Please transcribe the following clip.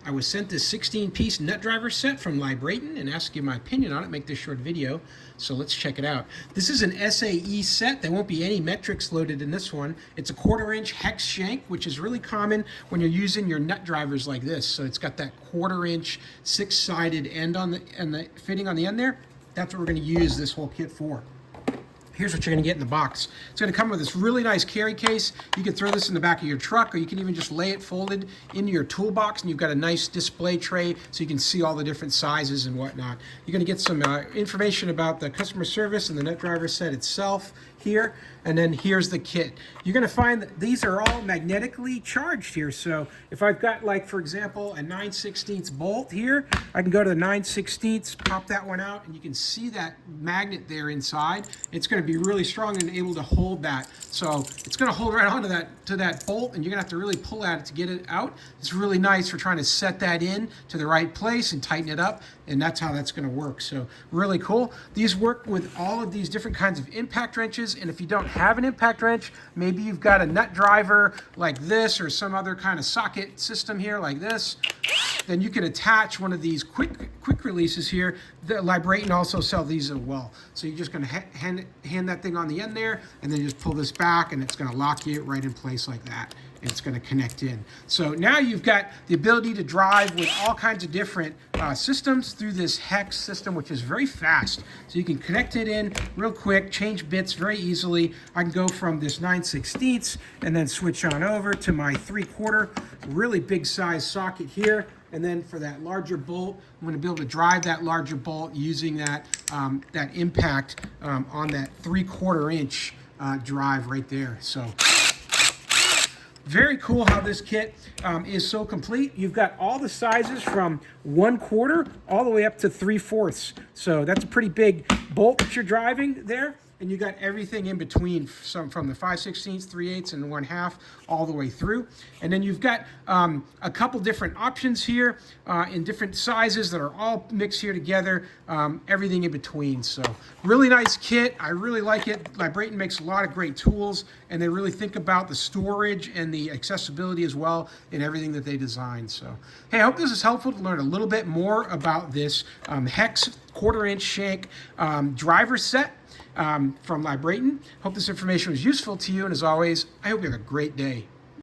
I was sent this 16-piece nut driver set from Libraton and asked you my opinion on it, make this short video. So let's check it out. This is an SAE set. There won't be any metrics loaded in this one. It's a 1/4-inch hex shank, which is really common when you're using your nut drivers like this. So it's got that 1/4-inch 6-sided end on the fitting on the end there. That's what we're going to use this whole kit for. Here's what you're going to get in the box. It's going to come with this really nice carry case. You can throw this in the back of your truck, or you can even just lay it folded into your toolbox, and you've got a nice display tray so you can see all the different sizes and whatnot. You're going to get some information about the customer service and the nut driver set itself here, and then here's the kit. You're going to find that these are all magnetically charged here. So if I've got, like, for example, a 9/16 bolt here, I can go to the 9/16, pop that one out, and you can see that magnet there inside. It's going to be really strong and able to hold that. So it's going to hold right onto that bolt, and you're going to have to really pull at it to get it out. It's really nice for trying to set that in to the right place and tighten it up, and that's how that's going to work. So really cool. These work with all of these different kinds of impact wrenches, and if you don't have an impact wrench, maybe you've got a nut driver like this or some other kind of socket system here like this, then you can attach one of these quick releases here. The Libraton also sell these as well. So you're just going to hand that thing on the end there, and then you just pull this back, and it's going to lock you right in place like that. And it's going to connect in. So now you've got the ability to drive with all kinds of different systems through this hex system, which is very fast. So you can connect it in real quick, change bits very easily. I can go from this 9/16 and then switch on over to my 3/4, really big size socket here. And then for that larger bolt, I'm going to be able to drive that larger bolt using that, that impact on that 3/4-inch drive right there. So very cool how this kit is so complete. You've got all the sizes from 1/4 all the way up to 3/4. So that's a pretty big bolt that you're driving there. And you got everything in between, some from the 5/16, 3/8, and 1/2 all the way through. And then you've got a couple different options here in different sizes that are all mixed here together, everything in between. So really nice kit. I really like it. Libraton makes a lot of great tools, and they really think about the storage and the accessibility as well in everything that they design. So hey, I hope this is helpful to learn a little bit more about this hex 1/4-inch shank driver set from Libraton. Hope this information was useful to you, and as always, I hope you have a great day.